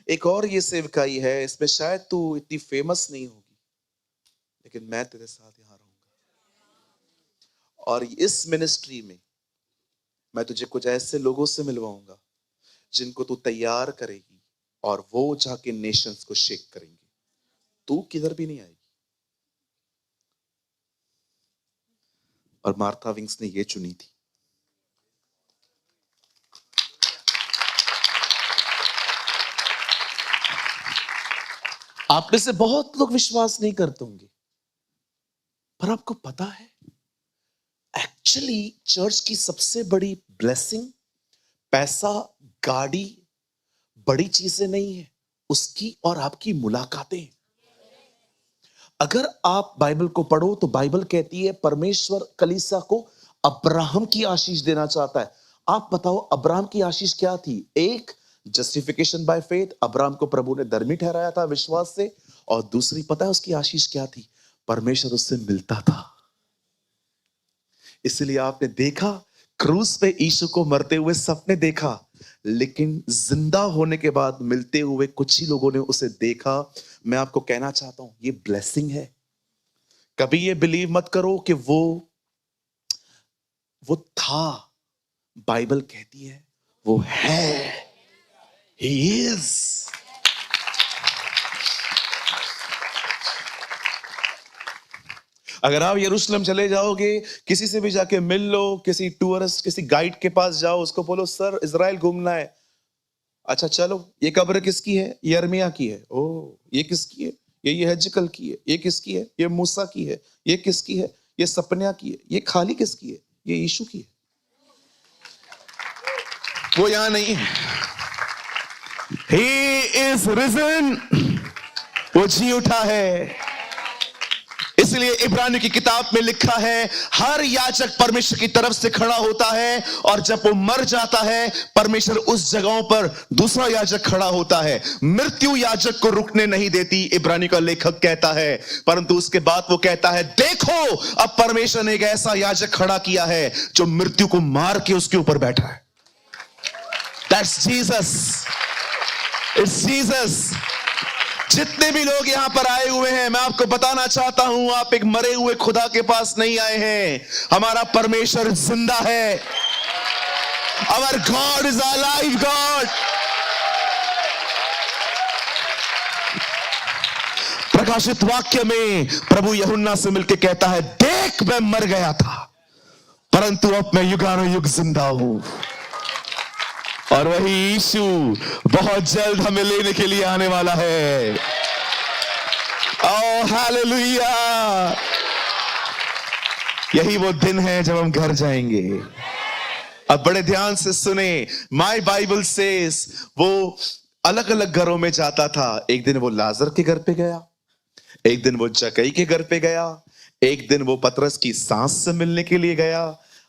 एक और ये सेवकाई है, इसमें शायद तू इतनी फेमस नहीं होगी, लेकिन मैं तेरे साथ यहां रहूंगा। और इस मिनिस्ट्री में मैं तुझे कुछ ऐसे लोगों से मिलवाऊंगा जिनको तू तैयार करेगी और वो जाके नेशंस को शेक करेंगे। तू किधर भी नहीं आएगी। और मार्था विंग्स ने ये चुनी थी। आप में से बहुत लोग विश्वास नहीं करते होंगे, पर आपको पता है एक्चुअली चर्च की सबसे बड़ी ब्लेसिंग पैसा, गाड़ी, बड़ी चीजें नहीं है, उसकी और आपकी मुलाकातें। अगर आप बाइबल को पढ़ो तो बाइबल कहती है परमेश्वर कलीसिया को अब्राहम की आशीष देना चाहता है। आप बताओ अब्राहम की आशीष क्या थी? एक, जस्टिफिकेशन बाय फेथ, अब्राहम को प्रभु ने धर्मी ठहराया था विश्वास से। और दूसरी पता है उसकी आशीष क्या थी? परमेश्वर उससे मिलता था। इसलिए आपने देखा क्रूस पे यीशु को मरते हुए सबने देखा, लेकिन जिंदा होने के बाद मिलते हुए कुछ ही लोगों ने उसे देखा। मैं आपको कहना चाहता हूं ये ब्लेसिंग है। कभी ये बिलीव मत करो कि वो था। बाइबल कहती है वो है। He is। अगर आप यरूशलेम चले जाओगे, किसी से भी जाके मिल लो, किसी टूरिस्ट, किसी गाइड के पास जाओ, उसको बोलो सर इजराइल घूमना है। अच्छा चलो, ये कब्र किसकी है? ये यिर्मयाह की है। ओ, ये किसकी है? ये हेजकल की है। ये किसकी है? ये मूसा की है। ये किसकी है? ये सपन्या की है। ये खाली किसकी है? ये यीशु की है। वो यहां नहीं है। He is risen। वो जी उठा है। इसलिए इब्रानियों की किताब में लिखा है हर याजक परमेश्वर की तरफ से खड़ा होता है, और जब वो मर जाता है परमेश्वर उस जगहों पर दूसरा याजक खड़ा होता है। मृत्यु याजक को रुकने नहीं देती, इब्रानियों का लेखक कहता है। परंतु उसके बाद वो कहता है देखो अब परमेश्वर ने एक ऐसा याजक खड़ा किया है जो मृत्यु को मार के उसके ऊपर बैठा है। That's Jesus। It's Jesus। जितने भी लोग यहां पर आए हुए हैं, मैं आपको बताना चाहता हूं आप एक मरे हुए खुदा के पास नहीं आए हैं। हमारा परमेश्वर जिंदा है। Our God is alive God। प्रकाशित वाक्य में प्रभु यूहन्ना से मिलकर कहता है देख मैं मर गया था परंतु अब मैं युगानुयुग जिंदा हूं। और वही यीशु बहुत जल्द हमें लेने के लिए आने वाला है। Oh hallelujah. यही वो दिन है जब हम घर जाएंगे। अब बड़े ध्यान से सुने, माय बाइबल सेज वो अलग अलग घरों में जाता था। एक दिन वो लाजर के घर पे गया, एक दिन वो जक्कई के घर पे गया, एक दिन वो पतरस की सास से मिलने के लिए गया,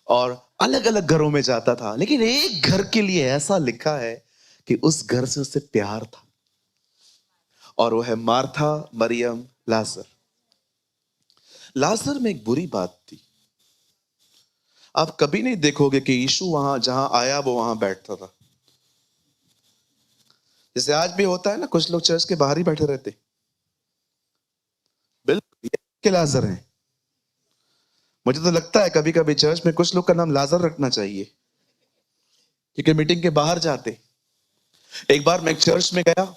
और अलग अलग घरों में जाता था। लेकिन एक घर के लिए ऐसा लिखा है कि उस घर से उसे प्यार था, और वो है मार्था, मरियम, लाजर। लाजर में एक बुरी बात थी। आप कभी नहीं देखोगे कि यीशु वहां जहां आया वो वहां बैठता था। जैसे आज भी होता है ना, कुछ लोग चर्च के बाहर ही बैठे रहते। बिल्कुल के लाजर हैं। मुझे तो लगता है कभी कभी चर्च में कुछ लोग का नाम लाजर रखना चाहिए, क्योंकि मीटिंग के बाहर जाते। एक बार मैं एक चर्च में गया,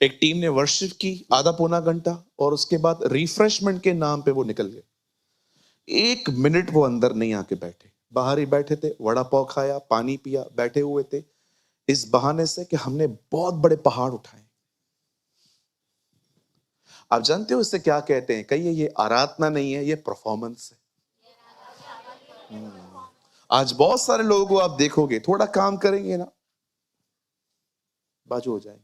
एक टीम ने वर्शिप की आधा पौना घंटा, और उसके बाद रिफ्रेशमेंट के नाम पे वो निकल गए। 1 मिनट वो अंदर नहीं आके बैठे, बाहर ही बैठे थे। वड़ा पाव खाया, पानी पिया, बैठे हुए थे इस बहाने से कि हमने बहुत बड़े पहाड़ उठाए। आप जानते हो इससे क्या कहते हैं? कहिए ये आराधना नहीं है, ये परफॉर्मेंस है। आज बहुत सारे लोगों को आप देखोगे थोड़ा काम करेंगे ना, बाजू हो जाएंगे।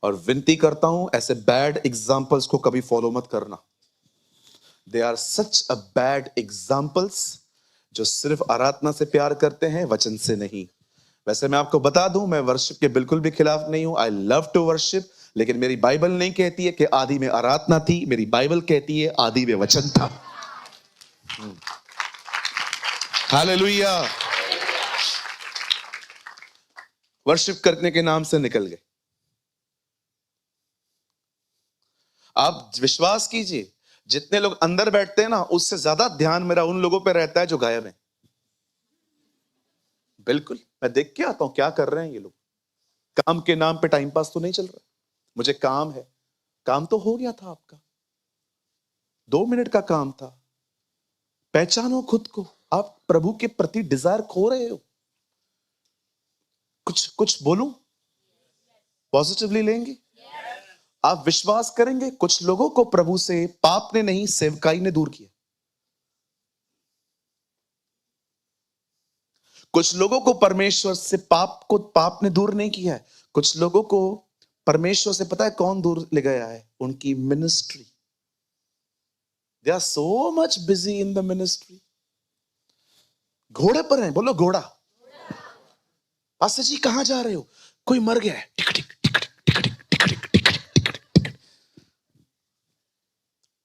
और विनती करता हूं ऐसे बैड एग्जाम्पल्स को कभी फॉलो मत करना। They are such a bad examples जो सिर्फ आराधना से प्यार करते हैं, वचन से नहीं। वैसे मैं आपको बता दूं, मैं वर्शिप के बिल्कुल भी खिलाफ नहीं हूं। आई लव टू वर्शिप, लेकिन मेरी बाइबल नहीं कहती है कि आदि में आराधना थी। मेरी बाइबल कहती है आदि में वचन था। हालेलुया। वर्शिप करने के नाम से निकल गए। आप विश्वास कीजिए, जितने लोग अंदर बैठते हैं ना, उससे ज्यादा ध्यान मेरा उन लोगों पे रहता है जो गायब हैं। बिल्कुल, मैं देख के आता हूं क्या कर रहे हैं ये लोग। काम के नाम पे टाइम पास तो नहीं चल रहा। मुझे काम है, काम तो हो गया था आपका, 2 मिनट का काम था। पहचानो खुद को, आप प्रभु के प्रति डिजायर खो रहे हो। कुछ कुछ बोलूं, पॉजिटिवली लेंगे? आप विश्वास करेंगे, कुछ लोगों को प्रभु से पाप ने नहीं, सेवकाई ने दूर किया। कुछ लोगों को परमेश्वर से पाप ने दूर नहीं किया है। कुछ लोगों को परमेश्वर से पता है कौन दूर ले गया है? उनकी ministry. They are so much busy in the ministry. घोड़े पर हैं, बोलो घोड़ा। पास्टर जी कहां जा रहे हो? कोई मर गया है, टिक टिक टिक टिक टिक टिक टिक टिक टिक टिक टिक टिक।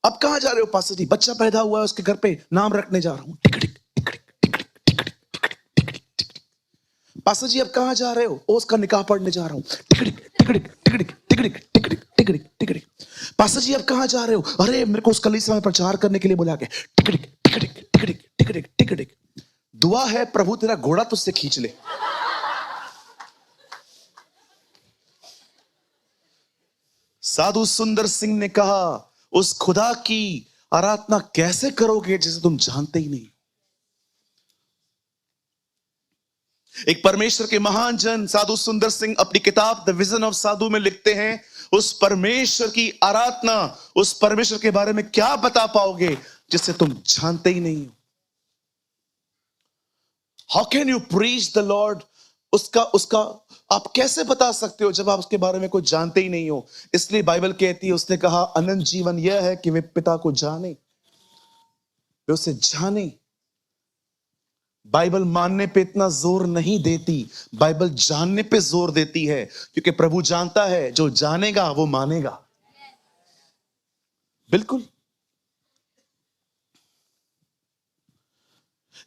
अब कहां जा रहे हो पास्टर जी? बच्चा पैदा हुआ है, उसके घर पे नाम रखने जा रहा हूं, टिक टिक टिक टिक टिक टिक टिक टिक टिक टिक। पास्टर जी अब कहां जा रहे हो? ओ उसका निकाह पढ़ने जा रहा हूं, टिक टिक टिक टिक टिक टिक टिक टिक टिक टिक टिक टिक टिक टिक। पास्टर जी अब कहां जा रहे हो? अरे मेरे को उस कलीसिया में प्रचार करने के लिए बुला के, टिक टिक टिक टिक टिक टिक टिक टिक टिक टिक। दुआ है प्रभु तेरा घोड़ा तुझसे खींच ले। साधु सुंदर सिंह ने कहा, उस खुदा की आराधना कैसे करोगे जिसे तुम जानते ही नहीं? एक परमेश्वर के महान जन साधु सुंदर सिंह अपनी किताब द विजन ऑफ साधु में लिखते हैं, उस परमेश्वर की आराधना, उस परमेश्वर के बारे में क्या बता पाओगे जिसे तुम जानते ही नहीं हो? How can you preach the Lord? उसका उसका आप कैसे बता सकते हो जब आप उसके बारे में कुछ जानते ही नहीं हो? इसलिए बाइबल कहती है, उसने कहा अनंत जीवन यह है कि वे पिता को जाने, वे उसे जाने। बाइबल मानने पे इतना जोर नहीं देती, बाइबल जानने पे जोर देती है, क्योंकि प्रभु जानता है जो जानेगा वो मानेगा। बिल्कुल।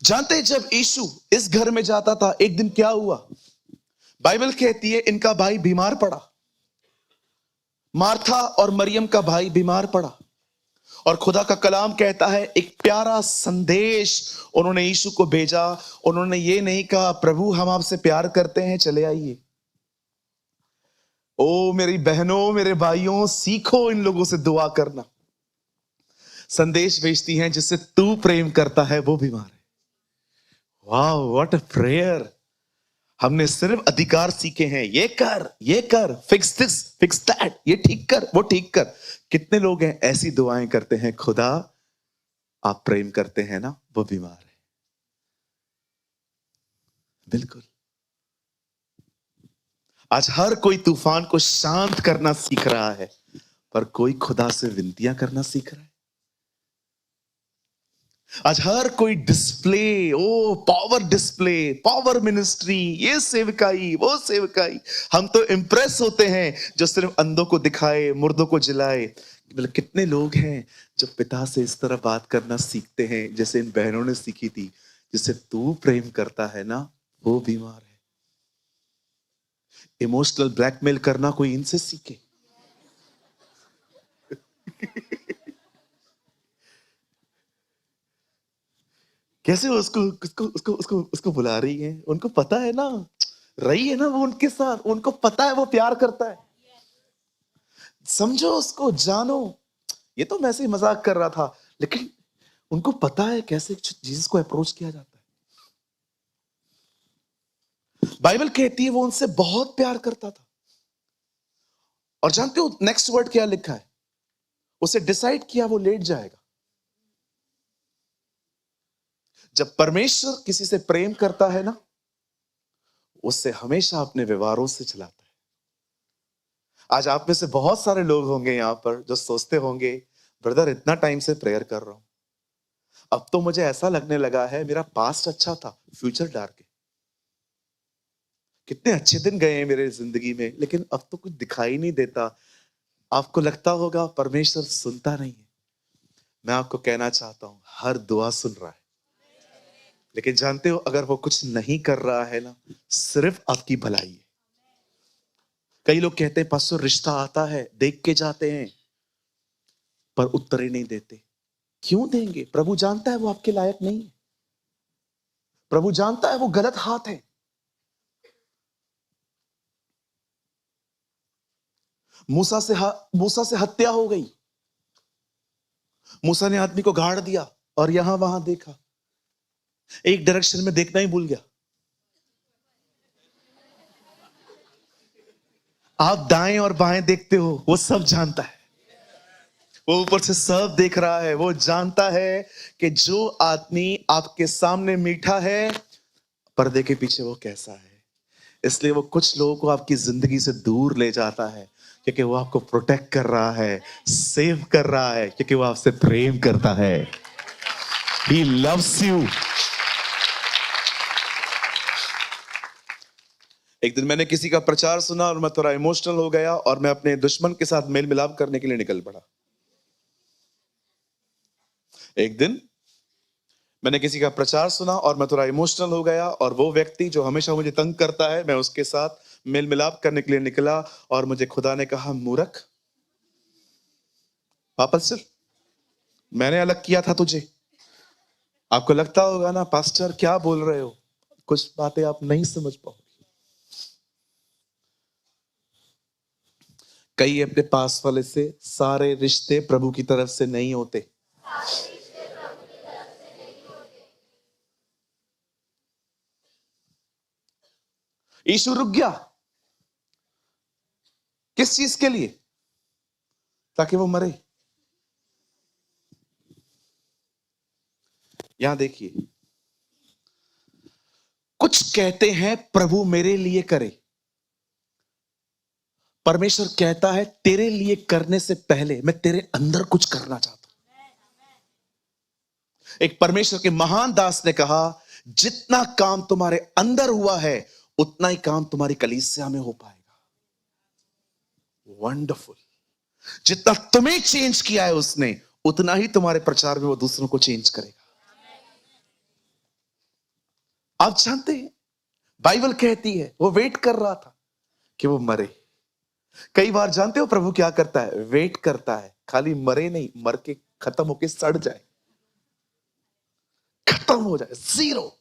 जानते जब यीशु इस घर में जाता था, एक दिन क्या हुआ? बाइबल कहती है इनका भाई बीमार पड़ा। मार्था और मरियम का भाई बीमार पड़ा, और खुदा का कलाम कहता है एक प्यारा संदेश उन्होंने यीशु को भेजा। उन्होंने ये नहीं कहा प्रभु हम आपसे प्यार करते हैं, चले आइए। ओ मेरी बहनों, मेरे भाइयों, सीखो इन लोगों से दुआ करना। संदेश भेजती हैं जिससे तू प्रेम करता है वो बीमार है। वाह, व्हाट अ प्रेयर। हमने सिर्फ अधिकार सीखे हैं, ये कर, फिक्स दिस, फिक्स दैट, ये ठीक कर, वो ठीक कर। कितने लोग हैं ऐसी दुआएं करते हैं, खुदा आप प्रेम करते हैं ना, वो बीमार है। बिल्कुल। आज हर कोई तूफान को शांत करना सीख रहा है, पर कोई खुदा से विनतियां करना सीख रहा है। आज हर कोई डिस्प्ले, ओ पावर डिस्प्ले, पावर मिनिस्ट्री, ये सेवकाई, वो सेवकाई। हम तो इंप्रेस होते हैं जो सिर्फ अंधों को दिखाए, मुर्दों को जिलाए। मतलब कितने लोग हैं जो पिता से इस तरह बात करना सीखते हैं जैसे इन बहनों ने सीखी थी, जिसे तू प्रेम करता है ना वो बीमार है। इमोशनल ब्लैकमेल करना कोई इनसे सीखे। कैसे उसको उसको उसको उसको उसको बुला रही है, उनको पता है ना, रही है ना वो उनके साथ, उनको पता है वो प्यार करता है। समझो उसको, जानो। ये तो मैं ऐसे ही मजाक कर रहा था, लेकिन उनको पता है कैसे जीसस को अप्रोच किया जाता है। बाइबल कहती है वो उनसे बहुत प्यार करता था। और जानते हो नेक्स्ट वर्ड क्या लिखा है? उसे डिसाइड किया वो लेट जाएगा। जब परमेश्वर किसी से प्रेम करता है ना, उससे हमेशा अपने व्यवहारों से चलाता है। आज आप में से बहुत सारे लोग होंगे यहां पर जो सोचते होंगे, ब्रदर इतना टाइम से प्रेयर कर रहा हूं, अब तो मुझे ऐसा लगने लगा है मेरा पास्ट अच्छा था, फ्यूचर डार्क है। कितने अच्छे दिन गए हैं मेरे जिंदगी में, लेकिन अब तो कुछ दिखाई नहीं देता। आपको लगता होगा परमेश्वर सुनता नहीं है। मैं आपको कहना चाहता हूं हर दुआ सुन रहा है। लेकिन जानते हो अगर वो कुछ नहीं कर रहा है ना, सिर्फ आपकी भलाई है। कई लोग कहते हैं पास्टर रिश्ता आता है, देख के जाते हैं, पर उत्तर ही नहीं देते। क्यों देंगे? प्रभु जानता है वो आपके लायक नहीं है। प्रभु जानता है वो गलत हाथ है। मूसा से हत्या हो गई। मूसा ने आदमी को गाड़ दिया और यहां वहां देखा, एक डायरेक्शन में देखना ही भूल गया। आप दाएं और बाएं देखते हो, वो सब जानता है। वो ऊपर से सब देख रहा है। वो जानता है कि जो आदमी आपके सामने मीठा है, पर्दे के पीछे वो कैसा है। इसलिए वो कुछ लोगों को आपकी जिंदगी से दूर ले जाता है, क्योंकि वो आपको प्रोटेक्ट कर रहा है, सेव कर रहा है, क्योंकि वो आपसे प्रेम करता है। He loves you. एक दिन मैंने किसी का प्रचार सुना और मैं थोड़ा इमोशनल हो गया और मैं अपने दुश्मन के साथ मेल मिलाप करने के लिए निकल पड़ा। एक दिन मैंने किसी का प्रचार सुना और मैं थोड़ा इमोशनल हो गया और वो व्यक्ति जो हमेशा मुझे तंग करता है, मैं उसके साथ मेल मिलाप करने के लिए निकला और मुझे खुदा ने कहा, मूर्ख, वापस चल, मैंने अलग किया था तुझे। आपको लगता होगा ना, पास्टर क्या बोल रहे हो, कुछ बातें आप नहीं समझ पाओगे। कई अपने पास वाले से, सारे रिश्ते प्रभु की तरफ से नहीं होते। यीशु रुक गया किस चीज के लिए? ताकि वो मरे। यहां देखिए, कुछ कहते हैं प्रभु मेरे लिए करे। परमेश्वर कहता है तेरे लिए करने से पहले मैं तेरे अंदर कुछ करना चाहता हूं। एक परमेश्वर के महान दास ने कहा, जितना काम तुम्हारे अंदर हुआ है उतना ही काम तुम्हारी कलीसिया में हो पाएगा। वंडरफुल। जितना तुम्हें चेंज किया है उसने, उतना ही तुम्हारे प्रचार में वो दूसरों को चेंज करेगा। आप जानते हैं, बाइबल कहती है वो वेट कर रहा था कि वो मरे। कई बार जानते हो प्रभु क्या करता है? वेट करता है, खाली मरे नहीं, मर के खत्म होके सड़ जाए, खत्म हो जाए, जीरो।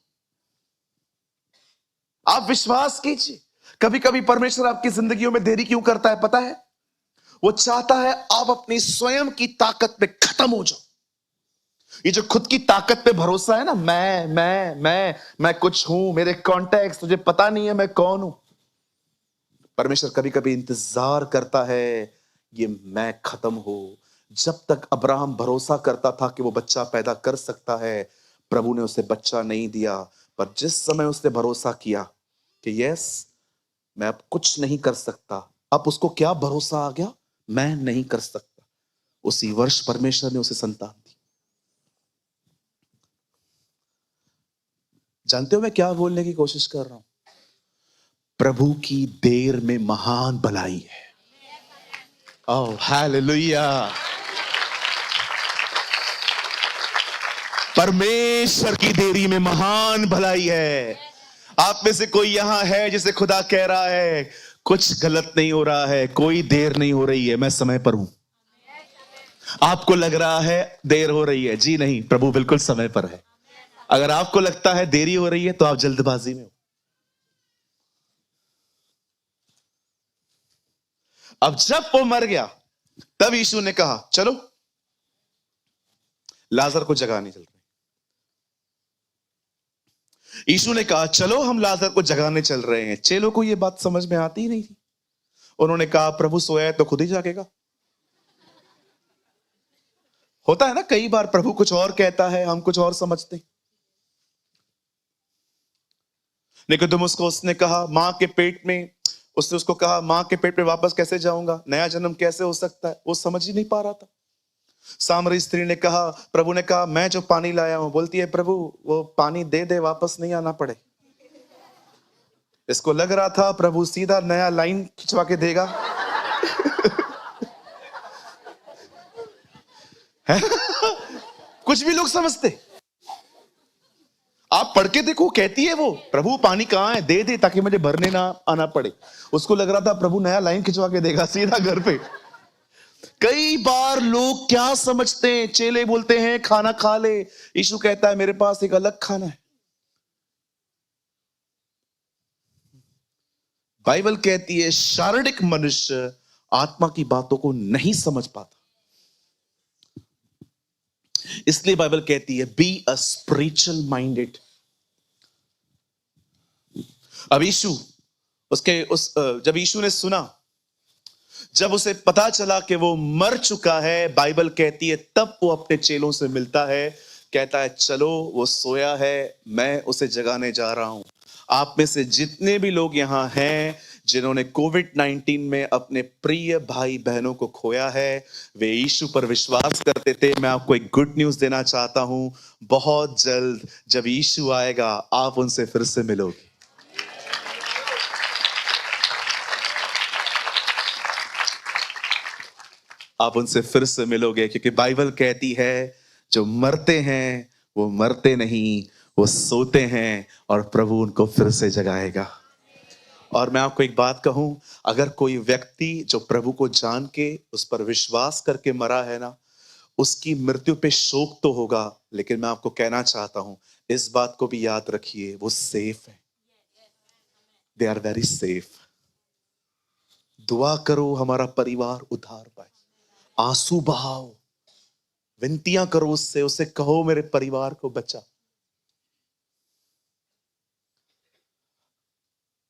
आप विश्वास कीजिए, कभी कभी परमेश्वर आपकी जिंदगियों में देरी क्यों करता है पता है? वो चाहता है आप अपनी स्वयं की ताकत पे खत्म हो जाओ। ये जो खुद की ताकत पे भरोसा है ना, मैं कुछ हूं, मेरे कॉन्टैक्ट, तुझे पता नहीं है मैं कौन हूं। परमेश्वर कभी कभी इंतजार करता है ये मैं खत्म हो। जब तक अब्राहम भरोसा करता था कि वो बच्चा पैदा कर सकता है, प्रभु ने उसे बच्चा नहीं दिया। पर जिस समय उसने भरोसा किया कि यस, मैं अब कुछ नहीं कर सकता, अब उसको क्या भरोसा आ गया? मैं नहीं कर सकता। उसी वर्ष परमेश्वर ने उसे संतान दी। जानते हो मैं क्या बोलने की कोशिश कर रहा हूं? प्रभु की देर में महान भलाई है। Oh hallelujah. परमेश्वर की देरी में महान भलाई है। आप में से कोई यहां है जिसे खुदा कह रहा है कुछ गलत नहीं हो रहा है, कोई देर नहीं हो रही है, मैं समय पर हूं। आपको लग रहा है देर हो रही है, जी नहीं, प्रभु बिल्कुल समय पर है। अगर आपको लगता है देरी हो रही है तो आप जल्दबाजी में हो। अब जब वो मर गया तब यीशु ने कहा, चलो लाजर को जगाने चल रहे। यीशु ने कहा, चलो हम लाजर को जगाने चल रहे हैं। चेलों को यह बात समझ में आती ही नहीं थी। उन्होंने कहा, प्रभु सोया है तो खुद ही जागेगा। होता है ना, कई बार प्रभु कुछ और कहता है, हम कुछ और समझते। निकोदेमुस को उसने कहा, मां के पेट में, उसने उसको कहा मां के पेट में वापस कैसे जाऊंगा, नया जन्म कैसे हो सकता है? वो समझ ही नहीं पा रहा था। सामरी स्त्री ने कहा, प्रभु ने कहा, मैं जो पानी लाया हूं, बोलती है प्रभु वो पानी दे दे, वापस नहीं आना पड़े। इसको लग रहा था प्रभु सीधा नया लाइन खिंचवा के देगा। कुछ भी लोग समझते। आप पढ़ के देखो, कहती है वो, प्रभु पानी कहां है, दे दे ताकि मुझे भरने ना आना पड़े। उसको लग रहा था प्रभु नया लाइन खिंचवा के देगा सीधा घर पे। कई बार लोग क्या समझते हैं, चेले बोलते हैं खाना खा ले, यीशु कहता है मेरे पास एक अलग खाना है। बाइबल कहती है शारीरिक मनुष्य आत्मा की बातों को नहीं समझ पाता, इसलिए बाइबल कहती है बी अ स्पिरिचुअल माइंडेड। अब यीशु जब यीशु ने सुना, जब उसे पता चला कि वो मर चुका है, बाइबल कहती है तब वो अपने चेलों से मिलता है, कहता है चलो वो सोया है, मैं उसे जगाने जा रहा हूं। आप में से जितने भी लोग यहां हैं जिन्होंने कोविड-19 में अपने प्रिय भाई बहनों को खोया है, वे यीशु पर विश्वास करते थे, मैं आपको एक गुड न्यूज देना चाहता हूं, बहुत जल्द जब यीशु आएगा आप उनसे फिर से मिलोगे। आप उनसे फिर से मिलोगे, क्योंकि बाइबल कहती है जो मरते हैं वो मरते नहीं, वो सोते हैं और प्रभु उनको फिर से जगाएगा। और मैं आपको एक बात कहूं, अगर कोई व्यक्ति जो प्रभु को जान के उस पर विश्वास करके मरा है ना, उसकी मृत्यु पे शोक तो होगा, लेकिन मैं आपको कहना चाहता हूं इस बात को भी याद रखिए, वो सेफ है। They are very safe. दुआ करो हमारा परिवार उद्धार पाए, आंसू बहाओ, विनतियां करो उससे, उसे कहो मेरे परिवार को बचा।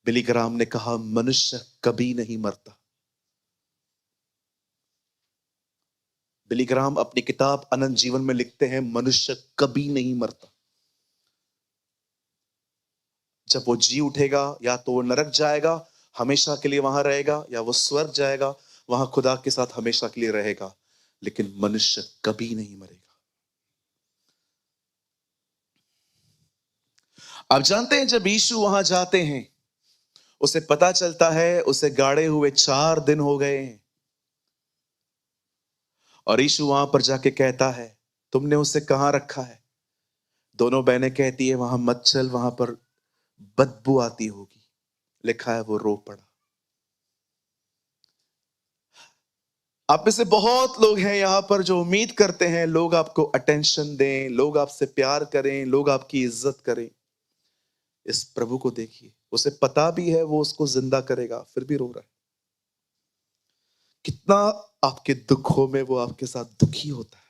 बिली ग्राहम ने कहा मनुष्य कभी नहीं मरता। बिली ग्राहम अपनी किताब अनंत जीवन में लिखते हैं मनुष्य कभी नहीं मरता। जब वो जी उठेगा या तो वो नरक जाएगा, हमेशा के लिए वहां रहेगा, या वो स्वर्ग जाएगा, वहां खुदा के साथ हमेशा के लिए रहेगा, लेकिन मनुष्य कभी नहीं मरेगा। आप जानते हैं जब यीशु वहां जाते हैं, उसे पता चलता है उसे गाड़े हुए 4 दिन हो गए हैं, और यीशु वहां पर जाके कहता है तुमने उसे कहां रखा है? दोनों बहनें कहती है वहां मत चल, वहां पर बदबू आती होगी। लिखा है वो रो पड़ा। आप में से बहुत लोग हैं यहां पर जो उम्मीद करते हैं लोग आपको अटेंशन दें, लोग आपसे प्यार करें, लोग आपकी इज्जत करें। इस प्रभु को देखिए, उसे पता भी है वो उसको जिंदा करेगा, फिर भी रो रहा है। कितना आपके दुखों में वो आपके साथ दुखी होता है।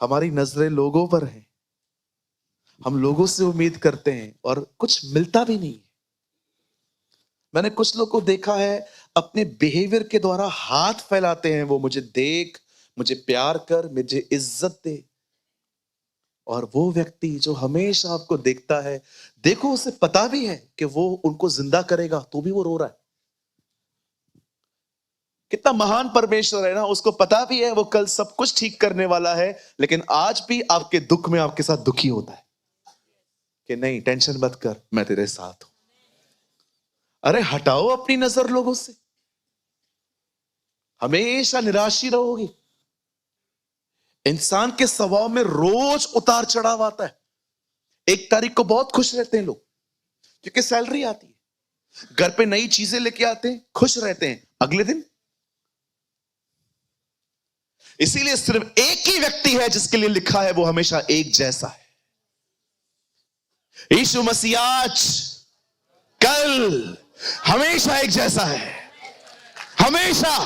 हमारी नजरें लोगों पर हैं, हम लोगों से उम्मीद करते हैं और कुछ मिलता भी नहीं है। मैंने कुछ लोग को देखा है अपने बिहेवियर के द्वारा हाथ फैलाते हैं, वो मुझे देख, मुझे प्यार कर, मुझे इज्जत दे। और वो व्यक्ति जो हमेशा आपको देखता है, देखो उसे पता भी है कि वो उनको जिंदा करेगा, तो भी वो रो रहा है। कितना महान परमेश्वर है ना, उसको पता भी है वो कल सब कुछ ठीक करने वाला है, लेकिन आज भी आपके दुख में आपके साथ दुखी होता है कि नहीं टेंशन मत कर, मैं तेरे साथ हूं। अरे हटाओ अपनी नजर लोगों से, हमेशा निराशी रहोगी। इंसान के स्वभाव में रोज उतार चढ़ाव आता है। एक तारीख को बहुत खुश रहते हैं लोग क्योंकि सैलरी आती है, घर पे नई चीजें लेके आते हैं, खुश रहते हैं। अगले दिन इसीलिए सिर्फ एक ही व्यक्ति है जिसके लिए लिखा है वो हमेशा एक जैसा है। यीशु मसीह आज कल हमेशा एक जैसा है, हमेशा।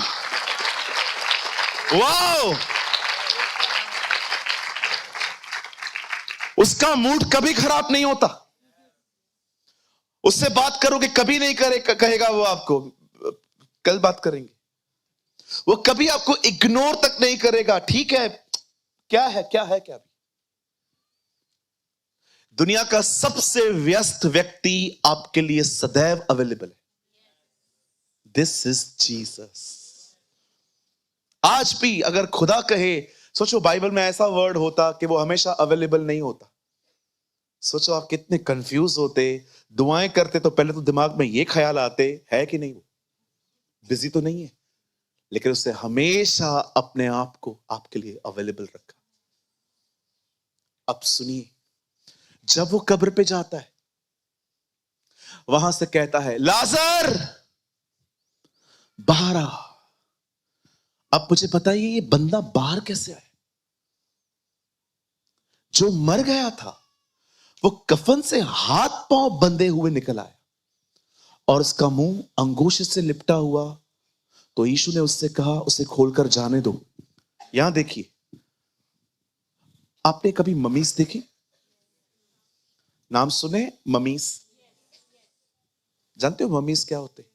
वाओ, उसका मूड कभी खराब नहीं होता। उससे बात करोगे कभी नहीं कहेगा वो आपको कल बात करेंगे। वो कभी आपको इग्नोर तक नहीं करेगा। ठीक है, क्या है क्या है क्या भी। दुनिया का सबसे व्यस्त व्यक्ति आपके लिए सदैव अवेलेबल है। This is Jesus. आज भी अगर खुदा कहे, सोचो बाइबल में ऐसा वर्ड होता कि वो हमेशा अवेलेबल नहीं होता, सोचो आप कितने कंफ्यूज होते। दुआएं करते तो पहले तो दिमाग में ये ख्याल आते है कि नहीं वो बिजी तो नहीं है, लेकिन उसने हमेशा अपने आप को आपके लिए अवेलेबल रखा। अब सुनिए, जब वो कब्र पे जाता है, वहां से कहता है, लाजर बाहर आ। अब मुझे बताइए, ये बंदा बाहर कैसे आया? जो मर गया था वो कफन से हाथ पांव बंधे हुए निकल आया और उसका मुंह अंगूठे से लिपटा हुआ। तो यीशु ने उससे कहा, उसे खोलकर जाने दो। यहां देखिए, आपने कभी ममीज देखी? नाम सुने ममीज? जानते हो ममीज क्या होते?